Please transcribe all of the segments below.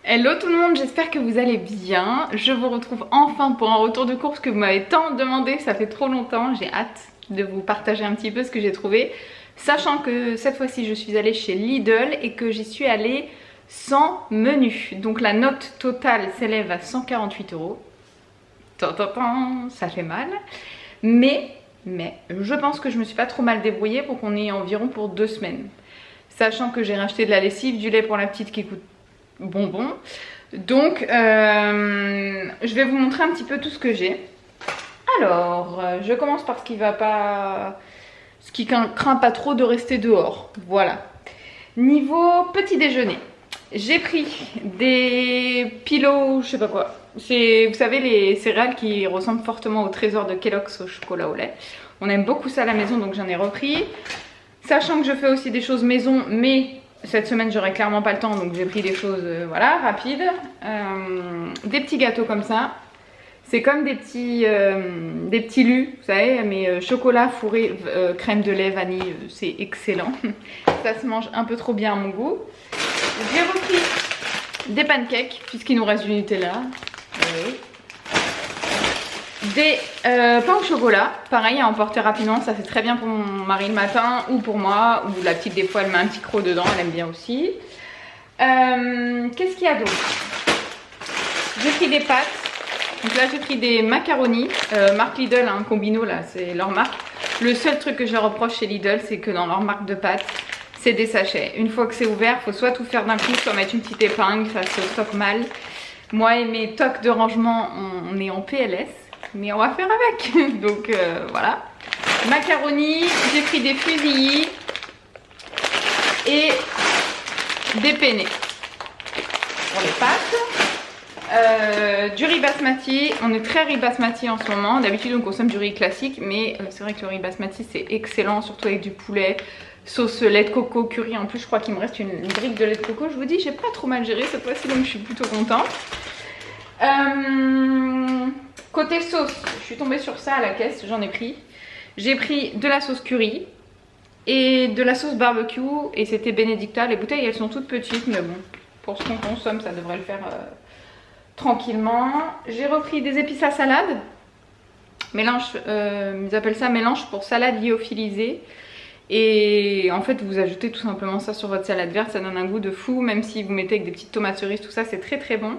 Hello tout le monde, j'espère que vous allez bien. Je vous retrouve enfin pour un retour de course que vous m'avez tant demandé, ça fait trop longtemps. J'ai hâte de vous partager un petit peu ce que j'ai trouvé. Sachant que cette fois-ci je suis allée chez Lidl et que j'y suis allée sans menu. Donc la note totale s'élève à 148 €. Ça fait mal. Mais je pense que je me suis pas trop mal débrouillée pour qu'on ait environ pour 2 semaines. Sachant que j'ai racheté de la lessive, du lait pour la petite qui coûte bonbon. Donc je vais vous montrer un petit peu tout ce que j'ai. Alors je commence par ce qui va pas, ce qui craint pas trop de rester dehors. Voilà. Niveau petit déjeuner, j'ai pris des pilots, je sais pas quoi. C'est, vous savez, les céréales qui ressemblent fortement au trésor de Kellogg's au chocolat au lait. On aime beaucoup ça à la maison, donc j'en ai repris. Sachant que je fais aussi des choses maison, mais cette semaine j'aurai clairement pas le temps, donc j'ai pris des choses voilà, rapides. Des petits gâteaux comme ça. C'est comme des petits lus, vous savez, mais chocolat fourré, crème de lait, vanille, c'est excellent. Ça se mange un peu trop bien à mon goût. J'ai repris des pancakes, puisqu'il nous reste du Nutella. Oui. Des pains au chocolat, pareil à emporter rapidement, ça c'est très bien pour mon mari le matin ou pour moi, ou la petite des fois elle met un petit croc dedans, elle aime bien aussi. Qu'est-ce qu'il y a d'autre? J'ai pris des pâtes, donc là j'ai pris des macaronis, marque Lidl, hein, Combino là, c'est leur marque. Le seul truc que je reproche chez Lidl, c'est que dans leur marque de pâtes, c'est des sachets. Une fois que c'est ouvert, il faut soit tout faire d'un coup, soit mettre une petite épingle, ça se stocke mal. Moi et mes tocs de rangement, on est en PLS. Mais on va faire avec. Donc voilà. Macaroni, j'ai pris des fusillis et des penne pour les pâtes. Du riz basmati. On est très riz basmati en ce moment. D'habitude on consomme du riz classique, mais c'est vrai que le riz basmati c'est excellent, surtout avec du poulet, sauce lait de coco, curry. En plus je crois qu'il me reste une brique de lait de coco. Je vous dis, j'ai pas trop mal géré cette fois-ci, donc je suis plutôt contente. Côté sauce, je suis tombée sur ça à la caisse, j'en ai pris. J'ai pris de la sauce curry et de la sauce barbecue et c'était Benedicta. Les bouteilles elles sont toutes petites, mais bon, pour ce qu'on consomme ça devrait le faire tranquillement. J'ai repris des épices à salade. Mélange, ils appellent ça mélange pour salade lyophilisée. Et en fait vous ajoutez tout simplement ça sur votre salade verte, ça donne un goût de fou, même si vous mettez avec des petites tomates cerises, tout ça c'est très très bon.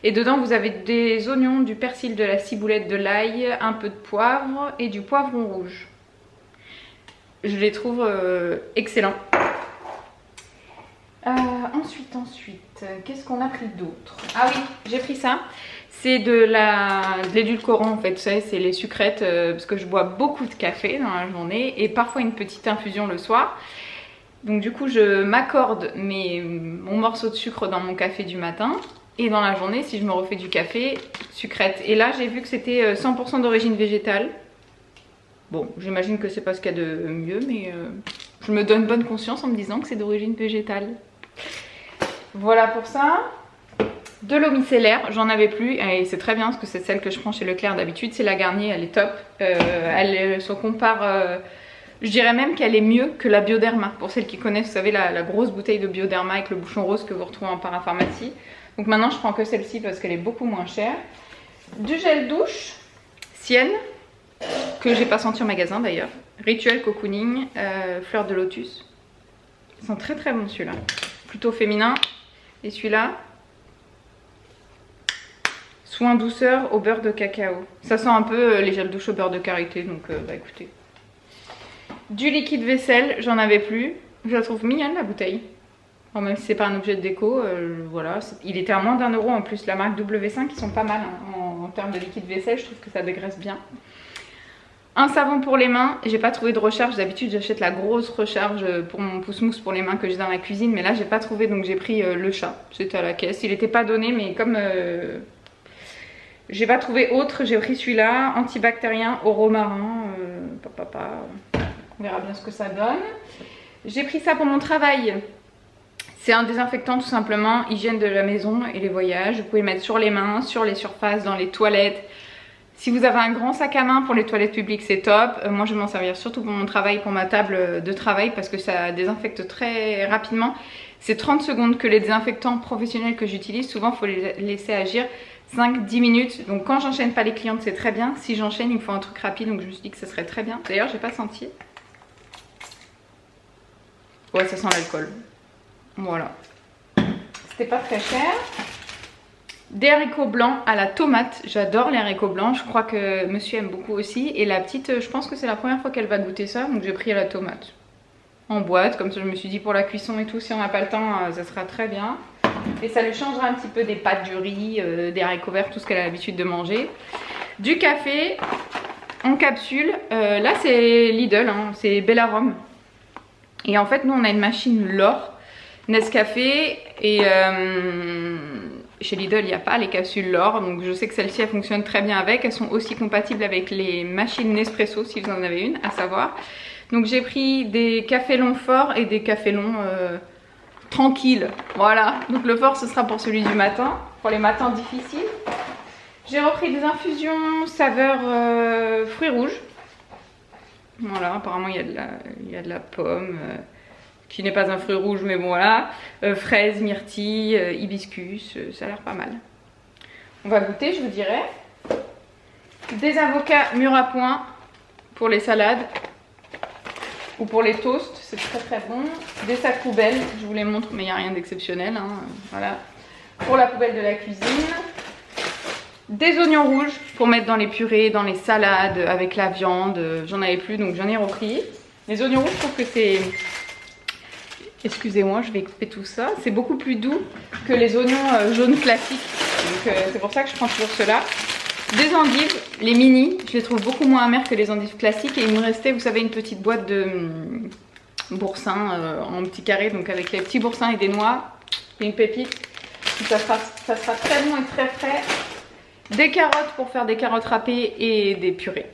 Et dedans vous avez des oignons, du persil, de la ciboulette, de l'ail, un peu de poivre et du poivron rouge. Je les trouve excellents. Ensuite, qu'est-ce qu'on a pris d'autre? Ah oui, j'ai pris ça. C'est de l'édulcorant en fait, vous savez, c'est les sucrètes, parce que je bois beaucoup de café dans la journée et parfois une petite infusion le soir. Donc du coup je m'accorde mon morceau de sucre dans mon café du matin et dans la journée si je me refais du café, sucrète. Et là j'ai vu que c'était 100% d'origine végétale. Bon, j'imagine que c'est pas ce qu'il y a de mieux, mais je me donne bonne conscience en me disant que c'est d'origine végétale. Voilà pour ça. De l'eau micellaire, j'en avais plus et c'est très bien parce que c'est celle que je prends chez Leclerc d'habitude, c'est la Garnier, elle est top. Elle se compare, je dirais même qu'elle est mieux que la Bioderma. Pour celles qui connaissent, vous savez, la grosse bouteille de Bioderma avec le bouchon rose que vous retrouvez en parapharmacie. Donc maintenant je prends que celle-ci parce qu'elle est beaucoup moins chère. Du gel douche, Sienne, que j'ai pas senti en magasin d'ailleurs. Rituel cocooning, fleur de lotus. Ils sont très très bons celui-là. Plutôt féminin. Et celui-là, soin douceur au beurre de cacao. Ça sent un peu les gels douche au beurre de karité, donc bah écoutez. Du liquide vaisselle, j'en avais plus. Je la trouve mignonne la bouteille. Bon, même si c'est pas un objet de déco, voilà. Il était à moins d'1 € en plus. La marque W5, ils sont pas mal hein, en termes de liquide vaisselle. Je trouve que ça dégraisse bien. Un savon pour les mains. J'ai pas trouvé de recharge. D'habitude, j'achète la grosse recharge pour mon pouce-mousse pour les mains que j'ai dans la cuisine. Mais là, j'ai pas trouvé, donc j'ai pris le chat. C'était à la caisse. Il était pas donné, mais comme j'ai pas trouvé autre, j'ai pris celui-là. Antibactérien au romarin. On verra bien ce que ça donne. J'ai pris ça pour mon travail. C'est un désinfectant tout simplement, hygiène de la maison et les voyages. Vous pouvez le mettre sur les mains, sur les surfaces, dans les toilettes. Si vous avez un grand sac à main pour les toilettes publiques, c'est top. Moi, je vais m'en servir surtout pour mon travail, pour ma table de travail, parce que ça désinfecte très rapidement. C'est 30 secondes que les désinfectants professionnels que j'utilise, souvent il faut les laisser agir 5-10 minutes. Donc quand j'enchaîne pas les clientes, c'est très bien. Si j'enchaîne, il me faut un truc rapide, donc je me suis dit que ça serait très bien. D'ailleurs, j'ai pas senti. Ouais, ça sent l'alcool. Voilà. C'était pas très cher. Des haricots blancs à la tomate. J'adore les haricots blancs. Je crois que monsieur aime beaucoup aussi. Et la petite, je pense que c'est la première fois qu'elle va goûter ça. Donc j'ai pris à la tomate. En boîte. Comme ça, je me suis dit pour la cuisson et tout, si on n'a pas le temps, ça sera très bien. Et ça lui changera un petit peu des pâtes, du riz, des haricots verts, tout ce qu'elle a l'habitude de manger. Du café en capsule. Là, c'est Lidl. Hein, c'est Bellarom. Et en fait, nous, on a une machine L'Or. Nescafé et chez Lidl il n'y a pas les capsules L'Or, donc je sais que celle-ci elle fonctionne très bien avec. Elles sont aussi compatibles avec les machines Nespresso si vous en avez une, à savoir. Donc j'ai pris des cafés longs forts et des cafés longs tranquilles. Voilà, donc le fort ce sera pour celui du matin, pour les matins difficiles. J'ai repris des infusions saveur fruits rouges. Voilà, apparemment il y a de la pomme. Qui n'est pas un fruit rouge, mais bon voilà. Fraises, myrtilles, hibiscus, ça a l'air pas mal. On va goûter, je vous dirai. Des avocats mûrs à point pour les salades ou pour les toasts, c'est très très bon. Des sacs poubelles, je vous les montre, mais il n'y a rien d'exceptionnel. Hein. Voilà. Pour la poubelle de la cuisine. Des oignons rouges pour mettre dans les purées, dans les salades, avec la viande. J'en avais plus, donc j'en ai repris. Les oignons rouges, je trouve que c'est... Excusez-moi, je vais couper tout ça. C'est beaucoup plus doux que les oignons jaunes classiques. Donc c'est pour ça que je prends toujours ceux-là. Des endives, les mini. Je les trouve beaucoup moins amères que les endives classiques. Et il me restait, vous savez, une petite boîte de boursins en petits carrés. Donc avec les petits boursins et des noix. Et une pépite. Ça sera très bon et très frais. Des carottes pour faire des carottes râpées et des purées.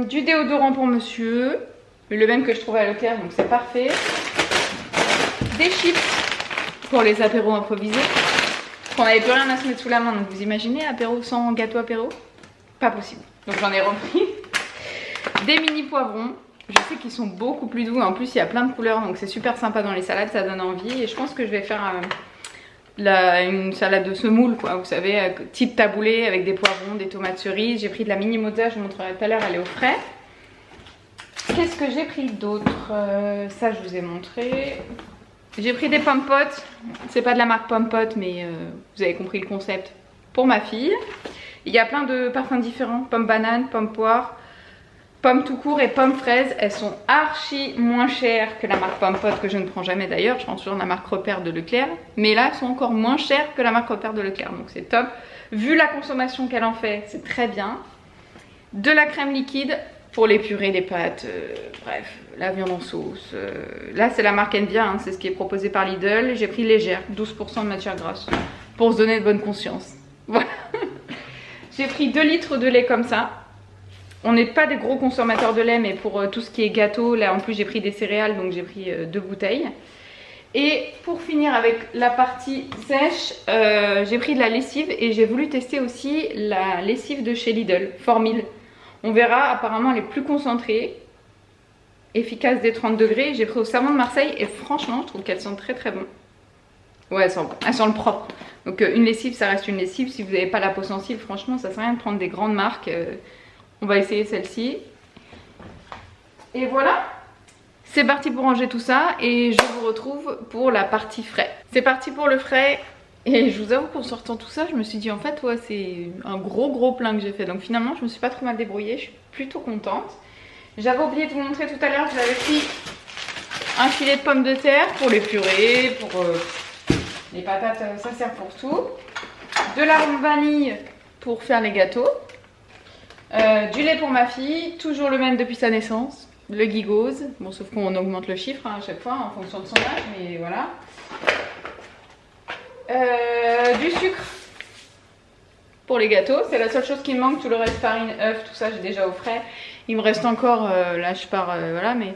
Du déodorant pour monsieur. Le même que je trouvais à Leclerc, donc c'est parfait. Des chips pour les apéros improvisés. On n'avait plus rien à se mettre sous la main, donc vous imaginez apéro sans gâteau apéro? Pas possible. Donc j'en ai repris. Des mini poivrons. Je sais qu'ils sont beaucoup plus doux. En plus, il y a plein de couleurs, donc c'est super sympa dans les salades, ça donne envie. Et je pense que je vais faire une salade de semoule, quoi. Vous savez, type taboulé avec des poivrons, des tomates cerises. J'ai pris de la mini mozza, je vous montrerai tout à l'heure, elle est au frais. Qu'est-ce que j'ai pris d'autre? Ça, je vous ai montré. J'ai pris des pommes potes. C'est pas de la marque pommes potes, mais vous avez compris le concept. Pour ma fille. Il y a plein de parfums différents. Pommes banane, pommes poire, pommes tout court et pommes fraises. Elles sont archi moins chères que la marque pommes potes que je ne prends jamais d'ailleurs. Je prends toujours la marque Repère de Leclerc. Mais là, elles sont encore moins chères que la marque Repère de Leclerc. Donc c'est top. Vu la consommation qu'elle en fait, c'est très bien. De la crème liquide. Pour les purées, les pâtes, bref, la viande en sauce. Là, c'est la marque Envia, hein, c'est ce qui est proposé par Lidl. J'ai pris légère, 12% de matière grasse, pour se donner de bonne conscience. Voilà. J'ai pris 2 litres de lait comme ça. On n'est pas des gros consommateurs de lait, mais pour tout ce qui est gâteau, là en plus j'ai pris des céréales, donc j'ai pris 2 bouteilles. Et pour finir avec la partie sèche, j'ai pris de la lessive et j'ai voulu tester aussi la lessive de chez Lidl, Formil. On verra, apparemment elle est plus concentrée, efficace des 30 degrés. J'ai pris au savon de Marseille et franchement je trouve qu'elle sent très très bon. Ouais, elle sent le propre. Donc une lessive ça reste une lessive. Si vous n'avez pas la peau sensible, franchement ça sert à rien de prendre des grandes marques. On va essayer celle-ci. Et voilà. C'est parti pour ranger tout ça et je vous retrouve pour la partie frais. C'est parti pour le frais. Et je vous avoue qu'en sortant tout ça, je me suis dit en fait ouais c'est un gros plein que j'ai fait. Donc finalement je me suis pas trop mal débrouillée, je suis plutôt contente. J'avais oublié de vous montrer tout à l'heure, j'avais pris un filet de pommes de terre pour les purées, pour les patates, ça sert pour tout. De l'arôme vanille pour faire les gâteaux. Du lait pour ma fille, toujours le même depuis sa naissance, le Gigose. Bon sauf qu'on augmente le chiffre hein, à chaque fois en fonction de son âge, mais voilà. Du sucre pour les gâteaux, c'est la seule chose qui me manque. Tout le reste, farine, œufs, tout ça j'ai déjà au frais. Il me reste encore, là je pars, voilà, mais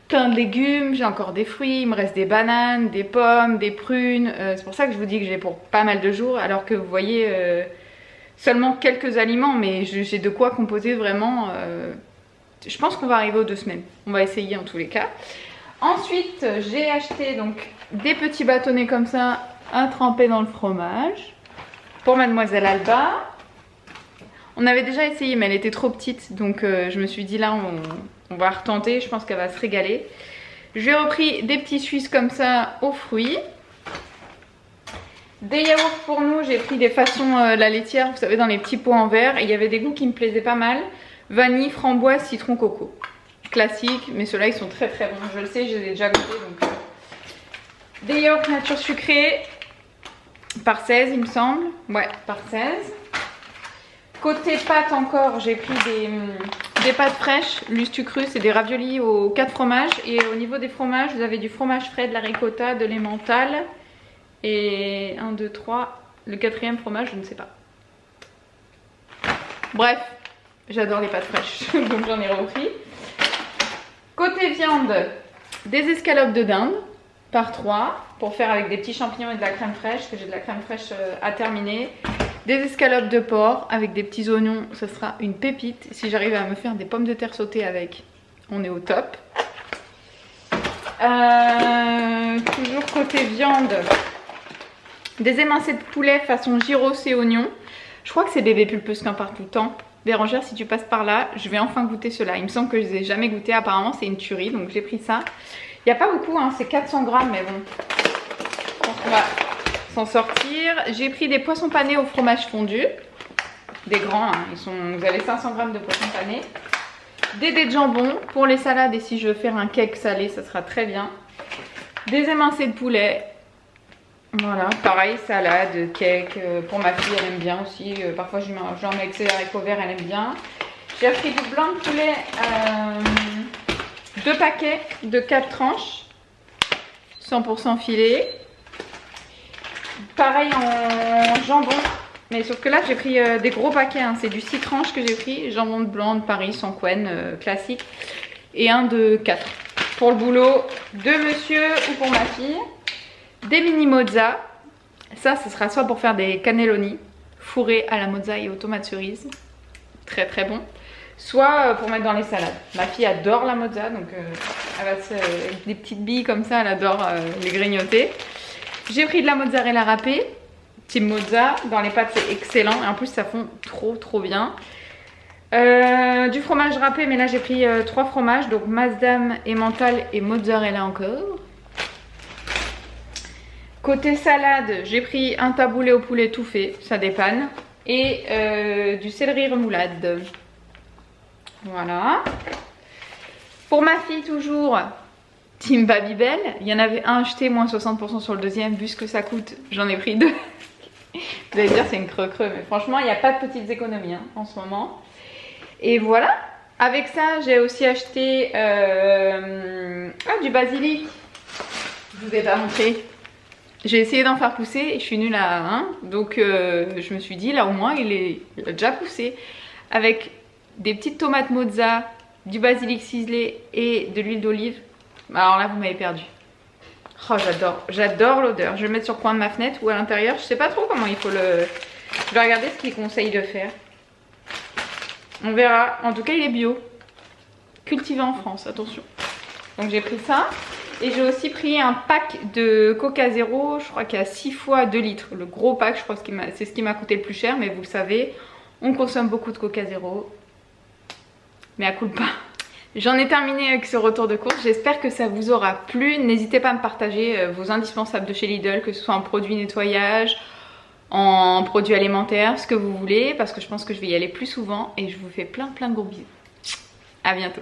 plein de légumes, j'ai encore des fruits, il me reste des bananes, des pommes, des prunes. C'est pour ça que je vous dis que j'ai pour pas mal de jours, alors que vous voyez seulement quelques aliments, mais j'ai de quoi composer vraiment. Je pense qu'on va arriver aux 2 semaines, on va essayer en tous les cas. Ensuite, j'ai acheté donc des petits bâtonnets comme ça à tremper dans le fromage pour Mademoiselle Alba. On avait déjà essayé mais elle était trop petite, donc je me suis dit là on va retenter, je pense qu'elle va se régaler. J'ai repris des petits Suisses comme ça aux fruits. Des yaourts pour nous, j'ai pris des façons la laitière, vous savez, dans les petits pots en verre. Et il y avait des goûts qui me plaisaient pas mal. Vanille, framboise, citron, coco. Classique, mais ceux-là ils sont très très bons. Je le sais, je les ai déjà goûtés. Donc... Des yaourts nature sucrés par 16 il me semble. Ouais, par 16. Côté pâtes encore, j'ai pris des pâtes fraîches, Lustucru, c'est des raviolis aux 4 fromages. Et au niveau des fromages, vous avez du fromage frais, de la ricotta, de l'emmental. Et 1, 2, 3, le 4e fromage, je ne sais pas. Bref, j'adore les pâtes fraîches, donc j'en ai repris. Côté viande, des escalopes de dinde par 3 pour faire avec des petits champignons et de la crème fraîche, parce que j'ai de la crème fraîche à terminer. Des escalopes de porc avec des petits oignons, ça sera une pépite. Si j'arrive à me faire des pommes de terre sautées avec, on est au top. Toujours côté viande, des émincés de poulet façon gyros et oignons. Je crois que c'est Bébé Pulpeuse qui en parle tout le temps. Bérangère, si tu passes par là, je vais enfin goûter cela. Il me semble que je ne les ai jamais goûtés. Apparemment, c'est une tuerie, donc j'ai pris ça. Il n'y a pas beaucoup, hein, c'est 400 grammes, mais bon, je pense qu'on va s'en sortir. J'ai pris des poissons panés au fromage fondu. Des grands, hein, vous avez 500 grammes de poissons panés. Des dés de jambon pour les salades, et si je veux faire un cake salé, ça sera très bien. Des émincés de poulet. Voilà, pareil, salade, cake, pour ma fille, elle aime bien aussi. Parfois, j'en mets avec ses haricots verts, elle aime bien. J'ai pris du blanc de poulet, 2 paquets de 4 tranches, 100% filet. Pareil en jambon, mais sauf que là, j'ai pris des gros paquets, hein. C'est du 6 tranches que j'ai pris, jambon de blanc de Paris, sans couenne, classique. Et un de 4. Pour le boulot de monsieur ou pour ma fille. Des mini mozza, ça ce sera soit pour faire des cannelloni fourrés à la mozza et aux tomates cerises, très très bon, soit pour mettre dans les salades. Ma fille adore la mozza, donc elle va avec des petites billes comme ça, elle adore les grignoter. J'ai pris de la mozzarella râpée, team mozza, dans les pâtes c'est excellent et en plus ça fond trop bien. Du fromage râpé, mais là j'ai pris 3 fromages, donc Maasdam, emmental et mozzarella encore. Côté salade, j'ai pris un taboulé au poulet tout fait, ça dépanne. Et du céleri remoulade. Voilà. Pour ma fille toujours, Team Babybel. Il y en avait un acheté, moins 60% sur le deuxième. Vu ce que ça coûte, j'en ai pris 2. Vous allez dire c'est une creux-creux, mais franchement il n'y a pas de petites économies hein, en ce moment. Et voilà. Avec ça, j'ai aussi acheté du basilic. Je vous ai pas montré. J'ai essayé d'en faire pousser et je suis nulle à donc je me suis dit là au moins il a déjà poussé. Avec des petites tomates mozza, du basilic ciselé et de l'huile d'olive. Alors là vous m'avez perdu. Oh j'adore l'odeur. Je vais le mettre sur le coin de ma fenêtre ou à l'intérieur. Je sais pas trop comment il faut le... Je vais regarder ce qu'il conseille de faire. On verra. En tout cas il est bio. Cultivé en France, attention. Donc j'ai pris ça. Et j'ai aussi pris un pack de Coca Zéro, je crois qu'il y a 6 fois 2 litres. Le gros pack, je crois que c'est ce qui m'a coûté le plus cher, mais vous le savez, on consomme beaucoup de Coca Zéro. Mais à coup de pas. J'en ai terminé avec ce retour de course, j'espère que ça vous aura plu. N'hésitez pas à me partager vos indispensables de chez Lidl, que ce soit en produits nettoyage, en produits alimentaires, ce que vous voulez, parce que je pense que je vais y aller plus souvent. Et je vous fais plein de gros bisous. À bientôt.